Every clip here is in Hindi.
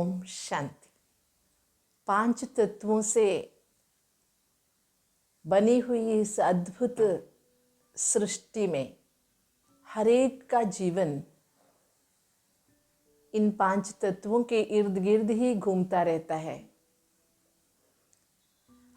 ओम शांति। 5 तत्वों से बनी हुई इस अद्भुत सृष्टि में हर एक का जीवन इन 5 तत्वों के इर्द गिर्द ही घूमता रहता है।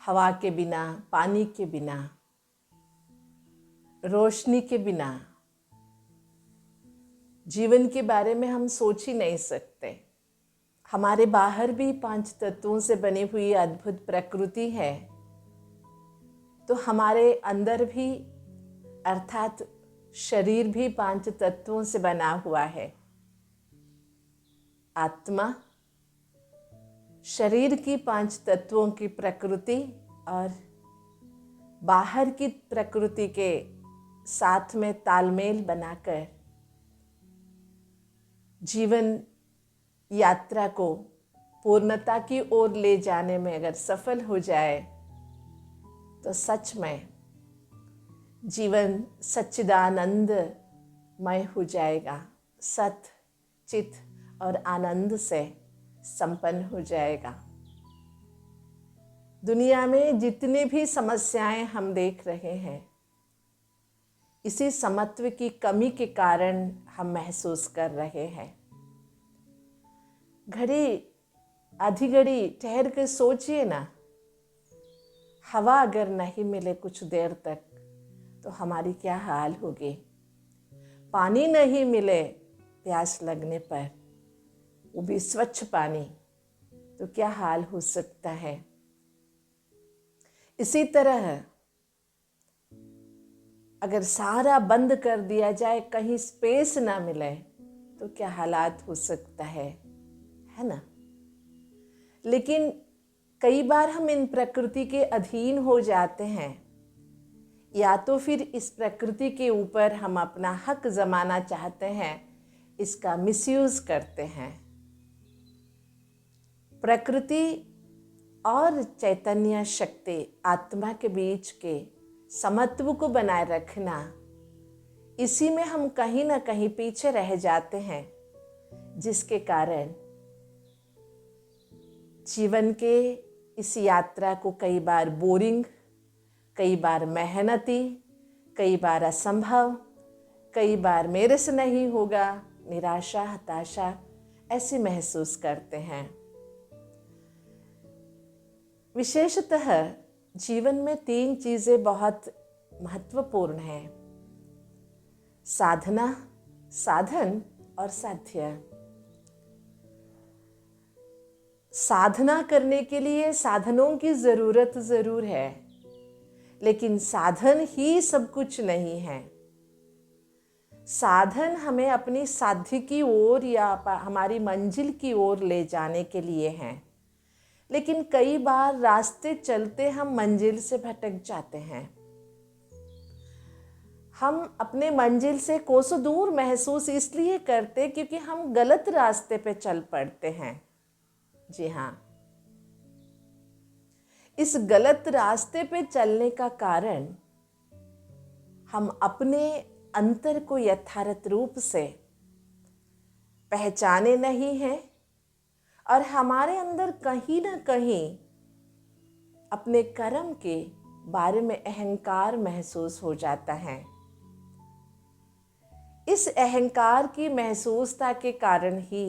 हवा के बिना, पानी के बिना, रोशनी के बिना जीवन के बारे में हम सोच ही नहीं सकते। हमारे बाहर भी 5 तत्वों से बनी हुई अद्भुत प्रकृति है, तो हमारे अंदर भी अर्थात शरीर भी 5 तत्वों से बना हुआ है। आत्मा, शरीर की 5 तत्वों की प्रकृति और बाहर की प्रकृति के साथ में तालमेल बनाकर जीवन यात्रा को पूर्णता की ओर ले जाने में अगर सफल हो जाए तो सच में जीवन सच्चिदानंदमय हो जाएगा, सत, चित और आनंद से संपन्न हो जाएगा। दुनिया में जितनी भी समस्याएं हम देख रहे हैं, इसी समत्व की कमी के कारण हम महसूस कर रहे हैं। आधी घड़ी ठहर कर सोचिए ना, हवा अगर नहीं मिले कुछ देर तक तो हमारी क्या हाल होगी। पानी नहीं मिले प्यास लगने पर, वो भी स्वच्छ पानी, तो क्या हाल हो सकता है। इसी तरह अगर सारा बंद कर दिया जाए, कहीं स्पेस ना मिले तो क्या हालात हो सकता है ना। लेकिन कई बार हम इन प्रकृति के अधीन हो जाते हैं, या तो फिर इस प्रकृति के ऊपर हम अपना हक जमाना चाहते हैं, इसका मिसयूज करते हैं। प्रकृति और चैतन्य शक्ति आत्मा के बीच के समत्व को बनाए रखना, इसी में हम कहीं ना कहीं पीछे रह जाते हैं, जिसके कारण जीवन के इस यात्रा को कई बार बोरिंग, कई बार मेहनती, कई बार असंभव, कई बार मेरे से नहीं होगा, निराशा, हताशा ऐसे महसूस करते हैं। विशेषतः जीवन में 3 चीज़ें बहुत महत्वपूर्ण हैं: साधना, साधन और साध्य। साधना करने के लिए साधनों की ज़रूरत ज़रूर है, लेकिन साधन ही सब कुछ नहीं है। साधन हमें अपनी साध्य की ओर या हमारी मंजिल की ओर ले जाने के लिए हैं, लेकिन कई बार रास्ते चलते हम मंजिल से भटक जाते हैं। हम अपने मंजिल से कोसों दूर महसूस इसलिए करते क्योंकि हम गलत रास्ते पे चल पड़ते हैं। जी हाँ, इस गलत रास्ते पे चलने का कारण हम अपने अंतर को यथार्थ रूप से पहचाने नहीं हैं, और हमारे अंदर कहीं ना कहीं अपने कर्म के बारे में अहंकार महसूस हो जाता है। इस अहंकार की महसूसता के कारण ही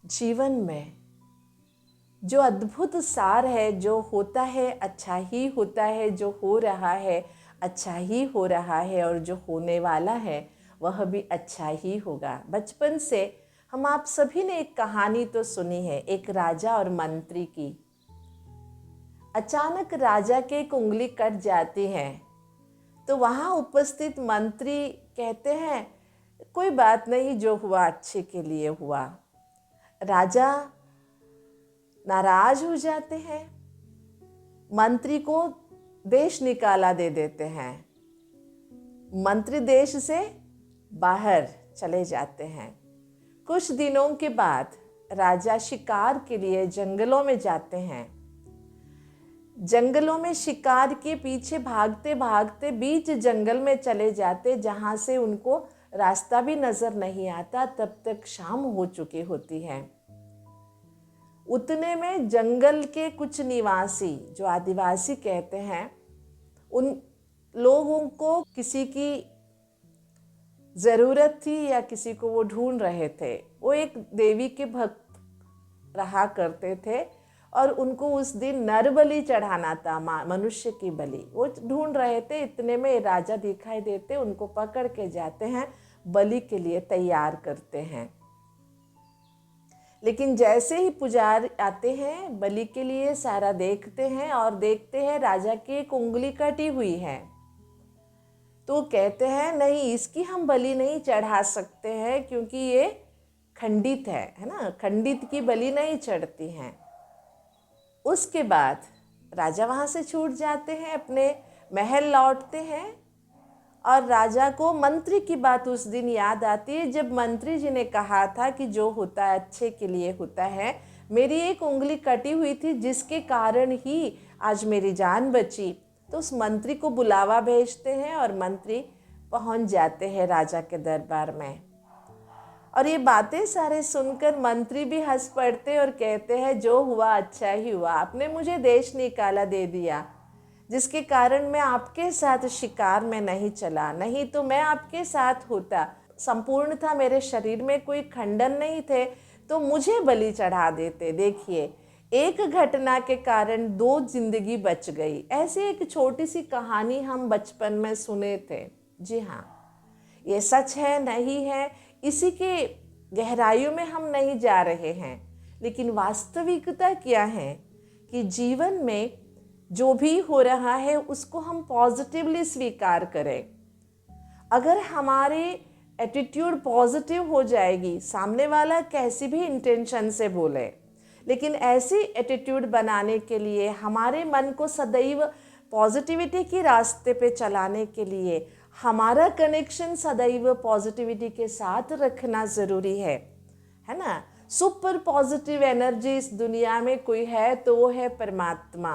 जीवन में जो अद्भुत सार है, जो होता है अच्छा ही होता है, जो हो रहा है अच्छा ही हो रहा है, और जो होने वाला है वह भी अच्छा ही होगा। बचपन से हम आप सभी ने एक कहानी तो सुनी है, एक राजा और मंत्री की। अचानक राजा की एक उंगली कट जाती है, तो वहाँ उपस्थित मंत्री कहते हैं, कोई बात नहीं, जो हुआ अच्छे के लिए हुआ। राजा नाराज हो जाते हैं, मंत्री को देश निकाला दे देते हैं, मंत्री देश से बाहर चले जाते हैं। कुछ दिनों के बाद राजा शिकार के लिए जंगलों में जाते हैं। जंगलों में शिकार के पीछे भागते भागते बीच जंगल में चले जाते, जहाँ से उनको रास्ता भी नजर नहीं आता तब तक शाम हो चुकी होती है। उतने में जंगल के कुछ निवासी, जो आदिवासी कहते हैं, उन लोगों को किसी की ज़रूरत थी या किसी को वो ढूंढ रहे थे। वो एक देवी के भक्त रहा करते थे और उनको उस दिन नर बलि चढ़ाना था, मनुष्य की बलि। वो ढूंढ रहे थे, इतने में राजा दिखाई देते, उनको पकड़ के जाते हैं, बलि के लिए तैयार करते हैं। लेकिन जैसे ही पुजारी आते हैं बलि के लिए, सारा देखते हैं और देखते हैं राजा की एक उंगली कटी हुई है। तो कहते हैं नहीं, इसकी हम बलि नहीं चढ़ा सकते हैं क्योंकि ये खंडित है ना, खंडित की बलि नहीं चढ़ती हैं। उसके बाद राजा वहाँ से छूट जाते हैं, अपने महल लौटते हैं और राजा को मंत्री की बात उस दिन याद आती है, जब मंत्री जी ने कहा था कि जो होता है अच्छे के लिए होता है। मेरी एक उंगली कटी हुई थी जिसके कारण ही आज मेरी जान बची। तो उस मंत्री को बुलावा भेजते हैं और मंत्री पहुंच जाते हैं राजा के दरबार में। और ये बातें सारे सुनकर मंत्री भी हंस पड़ते और कहते हैं जो हुआ अच्छा ही हुआ, आपने मुझे देश निकाला दे दिया, जिसके कारण मैं आपके साथ शिकार में नहीं चला, नहीं तो मैं आपके साथ होता, संपूर्ण था, मेरे शरीर में कोई खंडन नहीं थे तो मुझे बलि चढ़ा देते। देखिए, एक घटना के कारण 2 जिंदगी बच गई। ऐसी एक छोटी सी कहानी हम बचपन में सुने थे। जी हाँ, ये सच है नहीं है इसी के गहराइयों में हम नहीं जा रहे हैं, लेकिन वास्तविकता क्या है कि जीवन में जो भी हो रहा है उसको हम पॉजिटिवली स्वीकार करें। अगर हमारे एटीट्यूड पॉजिटिव हो जाएगी, सामने वाला कैसी भी इंटेंशन से बोले, लेकिन ऐसी एटीट्यूड बनाने के लिए, हमारे मन को सदैव पॉजिटिविटी की रास्ते पे चलाने के लिए हमारा कनेक्शन सदैव पॉजिटिविटी के साथ रखना ज़रूरी है ना। सुपर पॉजिटिव एनर्जी इस दुनिया में कोई है तो वो है परमात्मा,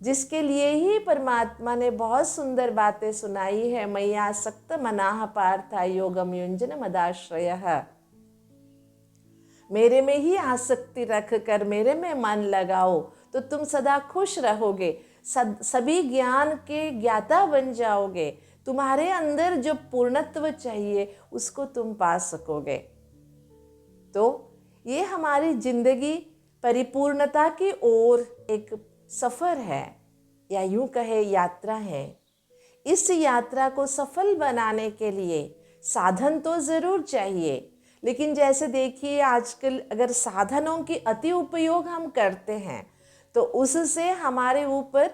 जिसके लिए ही परमात्मा ने बहुत सुंदर बातें सुनाई है। मैया सक्त मनाह पार्था योगम युंजन मदाश्रयः, मेरे में ही आसक्ति रख कर मेरे में मन लगाओ तो तुम सदा खुश रहोगे, सभी ज्ञान के ज्ञाता बन जाओगे, तुम्हारे अंदर जो पूर्णत्व चाहिए उसको तुम पा सकोगे। तो ये हमारी जिंदगी परिपूर्णता की ओर एक सफ़र है, या यूं कहे यात्रा है। इस यात्रा को सफल बनाने के लिए साधन तो ज़रूर चाहिए, लेकिन जैसे देखिए आजकल अगर साधनों की अति उपयोग हम करते हैं तो उससे हमारे ऊपर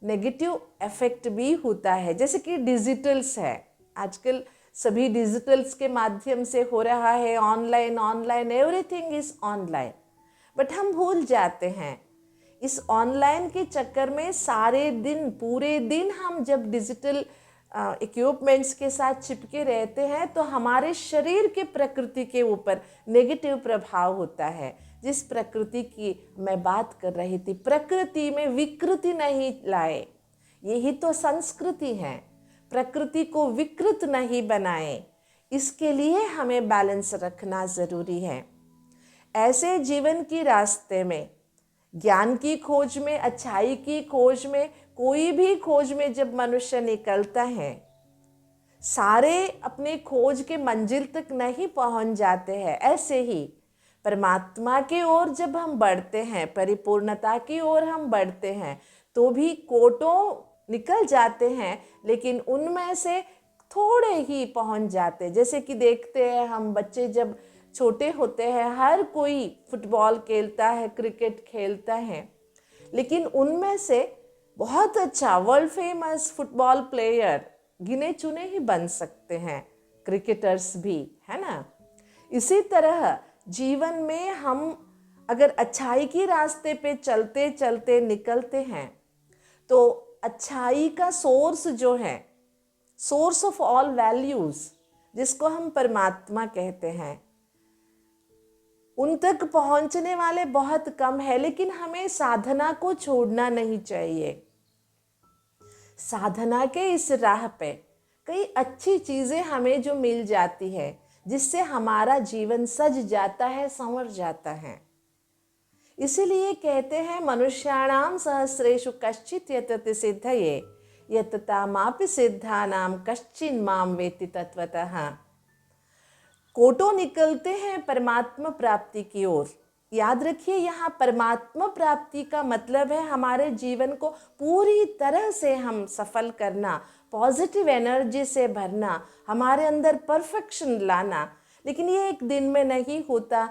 नेगेटिव इफेक्ट भी होता है। जैसे कि डिजिटल्स है, आजकल सभी डिजिटल्स के माध्यम से हो रहा है, online everything is online. But हम भूल जाते हैं इस ऑनलाइन के चक्कर में सारे दिन, पूरे दिन हम जब डिजिटल इक्विपमेंट्स के साथ चिपके रहते हैं तो हमारे शरीर के प्रकृति के ऊपर नेगेटिव प्रभाव होता है। जिस प्रकृति की मैं बात कर रही थी, प्रकृति में विकृति नहीं लाए, यही तो संस्कृति है। प्रकृति को विकृत नहीं बनाए, इसके लिए हमें बैलेंस रखना ज़रूरी है। ऐसे जीवन की रास्ते में, ज्ञान की खोज में, अच्छाई की खोज में, कोई भी खोज में जब मनुष्य निकलता है, सारे अपने खोज के मंजिल तक नहीं पहुंच जाते हैं। ऐसे ही परमात्मा की ओर जब हम बढ़ते हैं, परिपूर्णता की ओर हम बढ़ते हैं, तो भी कोटों निकल जाते हैं, लेकिन उनमें से थोड़े ही पहुंच जाते। जैसे कि देखते हैं हम बच्चे जब छोटे होते हैं, हर कोई फुटबॉल खेलता है, क्रिकेट खेलता है, लेकिन उनमें से बहुत अच्छा वर्ल्ड फेमस फुटबॉल प्लेयर गिने चुने ही बन सकते हैं, क्रिकेटर्स भी, है ना। इसी तरह जीवन में हम अगर अच्छाई की रास्ते पे चलते चलते निकलते हैं तो अच्छाई का सोर्स जो है, सोर्स ऑफ ऑल वैल्यूज़, जिसको हम परमात्मा कहते हैं, उन तक पहुंचने वाले बहुत कम है। लेकिन हमें साधना को छोड़ना नहीं चाहिए। साधना के इस राह पे कई अच्छी चीज़ें हमें जो मिल जाती है, जिससे हमारा जीवन सज जाता है, संवर जाता है। इसीलिए कहते हैं मनुष्याणाम सहस्रेषु कश्चित् यतते सिद्धये यततामापि सिद्धानाम कश्चिन् माम वेत्ति तत्वतः। कोटों निकलते हैं परमात्मा प्राप्ति की ओर। याद रखिए, यहाँ परमात्मा प्राप्ति का मतलब है हमारे जीवन को पूरी तरह से हम सफल करना, पॉजिटिव एनर्जी से भरना, हमारे अंदर परफेक्शन लाना। लेकिन ये एक दिन में नहीं होता,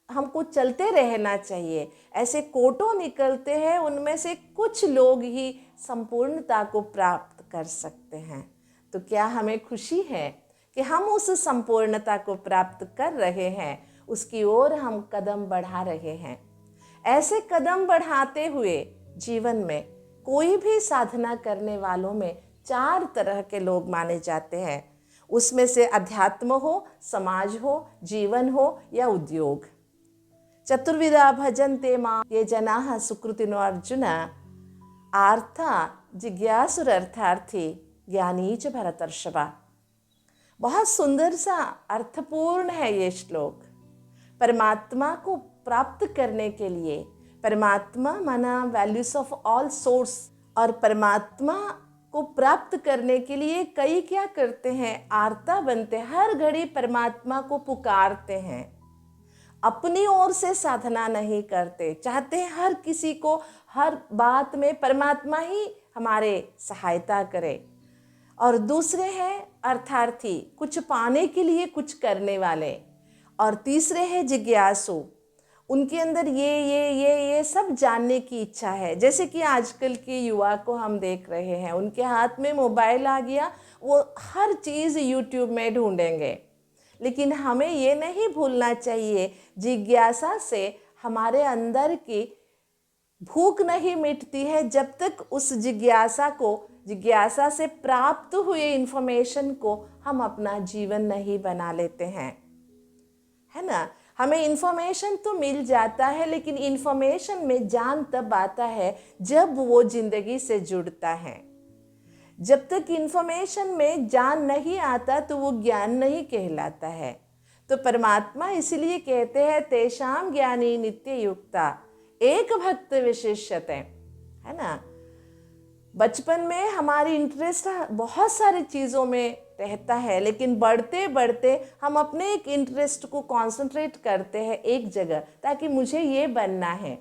हमको चलते रहना चाहिए। ऐसे कोटों निकलते हैं, उनमें से कुछ लोग ही संपूर्णता को प्राप्त कर सकते हैं। तो क्या हमें खुशी है कि हम उस संपूर्णता को प्राप्त कर रहे हैं, उसकी ओर हम कदम बढ़ा रहे हैं। ऐसे कदम बढ़ाते हुए जीवन में कोई भी साधना करने वालों में 4 तरह के लोग माने जाते हैं। उसमें से अध्यात्म हो, समाज हो, जीवन हो या उद्योग। चतुर्विधा भजन्ते मां ये जनाः सुकृतिनो अर्जुन आर्था जिज्ञासुरर्थार्थी ज्ञानी च भरतर्षभा। बहुत सुंदर सा अर्थपूर्ण है ये श्लोक। परमात्मा को प्राप्त करने के लिए, परमात्मा माना वैल्यूज ऑफ ऑल सोर्स, और परमात्मा को प्राप्त करने के लिए कई क्या करते हैं, आर्ता बनते, हर घड़ी परमात्मा को पुकारते हैं। अपनी ओर से साधना नहीं करते, चाहते हैं हर किसी को हर बात में परमात्मा ही हमारे सहायता करे। और दूसरे हैं अर्थार्थी, कुछ पाने के लिए कुछ करने वाले। और तीसरे हैं जिज्ञासु, उनके अंदर ये सब जानने की इच्छा है। जैसे कि आजकल के युवा को हम देख रहे हैं, उनके हाथ में मोबाइल आ गया, वो हर चीज़ यूट्यूब में ढूंढेंगे। लेकिन हमें ये नहीं भूलना चाहिए, जिज्ञासा से हमारे अंदर की भूख नहीं मिटती है जब तक उस जिज्ञासा से प्राप्त हुए इंफॉर्मेशन को हम अपना जीवन नहीं बना लेते हैं, है ना। हमें इंफॉर्मेशन तो मिल जाता है, लेकिन इंफॉर्मेशन में ज्ञान तब आता है जब वो जिंदगी से जुड़ता है। जब तक इंफॉर्मेशन में ज्ञान नहीं आता तो वो ज्ञान नहीं कहलाता है। तो परमात्मा इसलिए कहते हैं तेषाम ज्ञानी नित्य युक्ता एक भक्त विशिष्यते, है ना। बचपन में हमारी इंटरेस्ट बहुत सारी चीज़ों में रहता है, लेकिन बढ़ते बढ़ते हम अपने एक इंटरेस्ट को कंसंट्रेट करते हैं एक जगह, ताकि मुझे ये बनना है।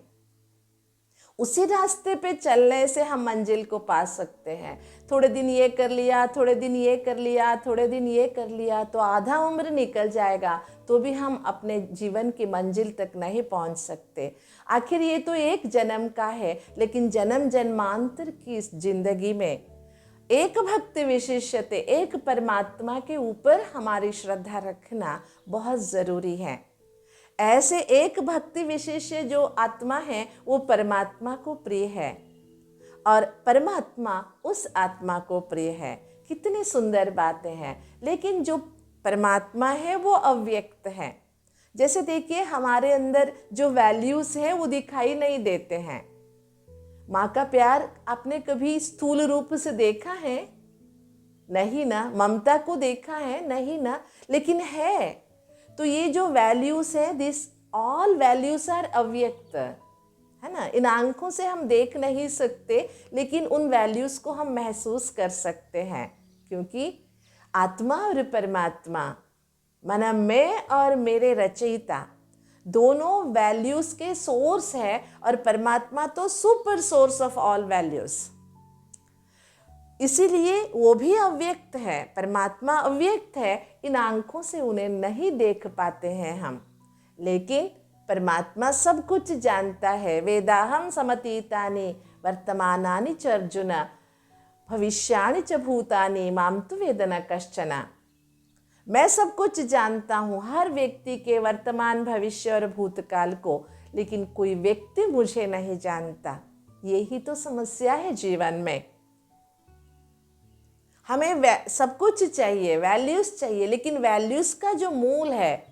उसी रास्ते पे चलने से हम मंजिल को पा सकते हैं। थोड़े दिन ये कर लिया, थोड़े दिन ये कर लिया, थोड़े दिन ये कर लिया, तो आधा उम्र निकल जाएगा तो भी हम अपने जीवन की मंजिल तक नहीं पहुंच सकते। आखिर ये तो एक जन्म का है, लेकिन जन्म जन्मांतर की इस जिंदगी में एक भक्त विशिष्यते, एक परमात्मा के ऊपर हमारी श्रद्धा रखना बहुत ज़रूरी है। ऐसे एक भक्ति विशेष्य जो आत्मा है वो परमात्मा को प्रिय है और परमात्मा उस आत्मा को प्रिय है। कितनी सुंदर बातें हैं। लेकिन जो परमात्मा है वो अव्यक्त है। जैसे देखिए, हमारे अंदर जो वैल्यूज़ हैं वो दिखाई नहीं देते हैं। माँ का प्यार आपने कभी स्थूल रूप से देखा है? नहीं ना। ममता को देखा है? नहीं ना। लेकिन है। तो ये जो वैल्यूज़ है, दिस ऑल वैल्यूज़ आर अव्यक्त, है ना। इन आंखों से हम देख नहीं सकते, लेकिन उन वैल्यूज़ को हम महसूस कर सकते हैं, क्योंकि आत्मा और परमात्मा माना मैं और मेरे रचयिता दोनों वैल्यूज़ के सोर्स है, और परमात्मा तो super source of all values. इसीलिए वो भी अव्यक्त है, परमात्मा अव्यक्त है। इन आंखों से उन्हें नहीं देख पाते हैं हम, लेकिन परमात्मा सब कुछ जानता है। वेदाहम समतीतानि वर्तमानानि च अर्जुन भविष्याणि च भूतानि माम तु वेद न कश्चन। मैं सब कुछ जानता हूँ, हर व्यक्ति के वर्तमान, भविष्य और भूतकाल को, लेकिन कोई व्यक्ति मुझे नहीं जानता। यही तो समस्या है जीवन में। हमें सब कुछ चाहिए, वैल्यूज़ चाहिए, लेकिन वैल्यूज़ का जो मूल है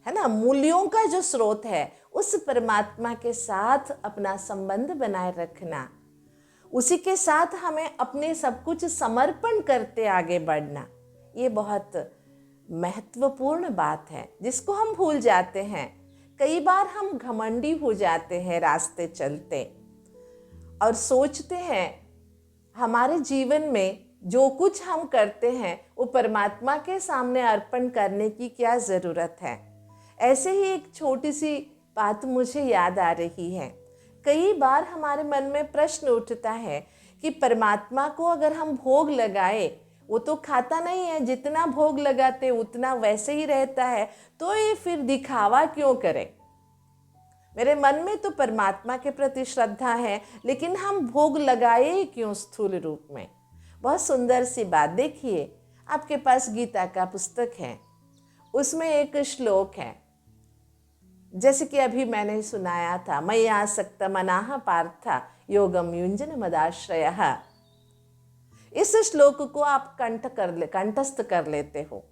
ना, मूल्यों का जो स्रोत है, उस परमात्मा के साथ अपना संबंध बनाए रखना, उसी के साथ हमें अपने सब कुछ समर्पण करते आगे बढ़ना, ये बहुत महत्वपूर्ण बात है जिसको हम भूल जाते हैं। कई बार हम घमंडी हो जाते हैं रास्ते चलते और सोचते हैं हमारे जीवन में जो कुछ हम करते हैं वो परमात्मा के सामने अर्पण करने की क्या ज़रूरत है। ऐसे ही एक छोटी सी बात मुझे याद आ रही है। कई बार हमारे मन में प्रश्न उठता है कि परमात्मा को अगर हम भोग लगाए, वो तो खाता नहीं है, जितना भोग लगाते उतना वैसे ही रहता है, तो ये फिर दिखावा क्यों करे। मेरे मन में तो परमात्मा के प्रति श्रद्धा है, लेकिन हम भोग लगाए क्यों स्थूल रूप में। बहुत सुंदर सी बात देखिए, आपके पास गीता का पुस्तक है, उसमें एक श्लोक है, जैसे कि अभी मैंने सुनाया था, मय्या आसक्त मनाः पार्थ योगम युञ्जन मदाश्रयः। इस श्लोक को आप कंठस्थ कर लेते हो।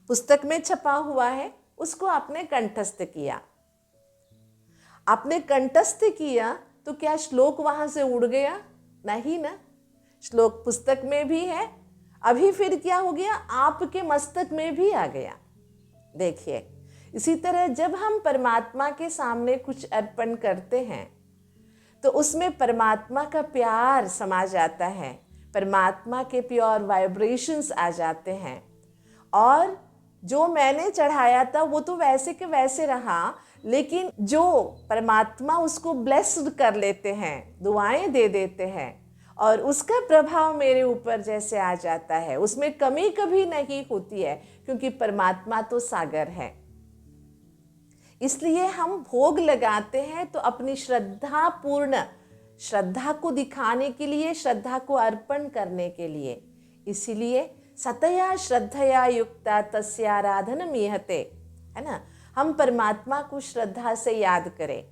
पुस्तक में छपा हुआ है, उसको आपने कंठस्थ किया। आपने कंठस्थ किया तो क्या श्लोक वहां से उड़ गया? नहीं ना, श्लोक पुस्तक में भी है, अभी फिर क्या हो गया, आपके मस्तक में भी आ गया। देखिए, इसी तरह जब हम परमात्मा के सामने कुछ अर्पण करते हैं तो उसमें परमात्मा का प्यार समा जाता है, परमात्मा के प्योर वाइब्रेशंस आ जाते हैं, और जो मैंने चढ़ाया था वो तो वैसे के वैसे रहा, लेकिन जो परमात्मा उसको ब्लेस्ड कर लेते हैं, दुआएं दे देते हैं, और उसका प्रभाव मेरे ऊपर जैसे आ जाता है, उसमें कमी कभी नहीं होती है, क्योंकि परमात्मा तो सागर है। इसलिए हम भोग लगाते हैं तो अपनी श्रद्धा को दिखाने के लिए, श्रद्धा को अर्पण करने के लिए। इसीलिए सतया श्रद्धया युक्ता तस्याराधनम् इहते, है ना, हम परमात्मा को श्रद्धा से याद करें।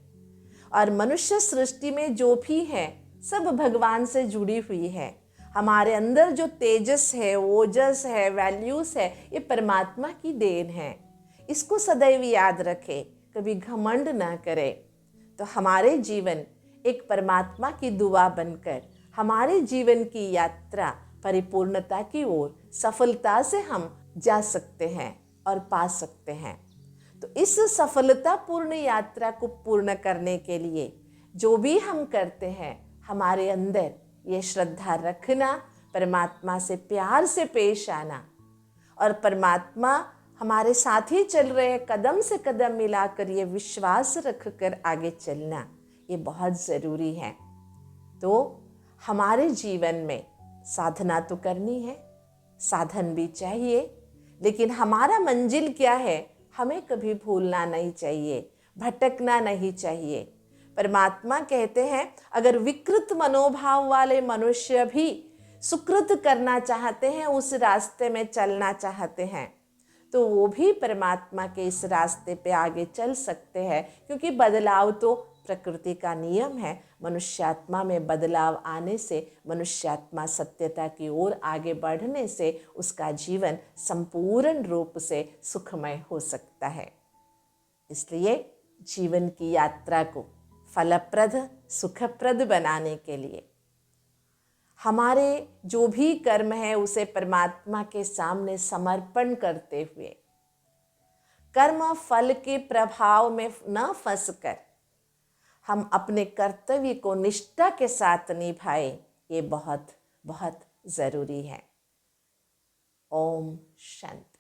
और मनुष्य सृष्टि में जो भी है सब भगवान से जुड़ी हुई है। हमारे अंदर जो तेजस है, ओजस है, वैल्यूज है, ये परमात्मा की देन है। इसको सदैव याद रखें, कभी घमंड ना करें, तो हमारे जीवन एक परमात्मा की दुआ बनकर हमारे जीवन की यात्रा परिपूर्णता की ओर सफलता से हम जा सकते हैं और पा सकते हैं। तो इस सफलतापूर्ण यात्रा को पूर्ण करने के लिए जो भी हम करते हैं, हमारे अंदर ये श्रद्धा रखना, परमात्मा से प्यार से पेश आना, और परमात्मा हमारे साथ ही चल रहे, कदम से कदम मिलाकर ये विश्वास रखकर आगे चलना, ये बहुत ज़रूरी है। तो हमारे जीवन में साधना तो करनी है, साधन भी चाहिए, लेकिन हमारा मंजिल क्या है हमें कभी भूलना नहीं चाहिए, भटकना नहीं चाहिए। परमात्मा कहते हैं अगर विकृत मनोभाव वाले मनुष्य भी सुकृत करना चाहते हैं, उस रास्ते में चलना चाहते हैं, तो वो भी परमात्मा के इस रास्ते पे आगे चल सकते हैं, क्योंकि बदलाव तो प्रकृति का नियम है। मनुष्यात्मा में बदलाव आने से, मनुष्यात्मा सत्यता की ओर आगे बढ़ने से उसका जीवन संपूर्ण रूप से सुखमय हो सकता है। इसलिए जीवन की यात्रा को फलप्रद, सुखप्रद बनाने के लिए हमारे जो भी कर्म है उसे परमात्मा के सामने समर्पण करते हुए, कर्म फल के प्रभाव में न फंसकर हम अपने कर्तव्य को निष्ठा के साथ निभाए, ये बहुत बहुत ज़रूरी है। ओम शांति।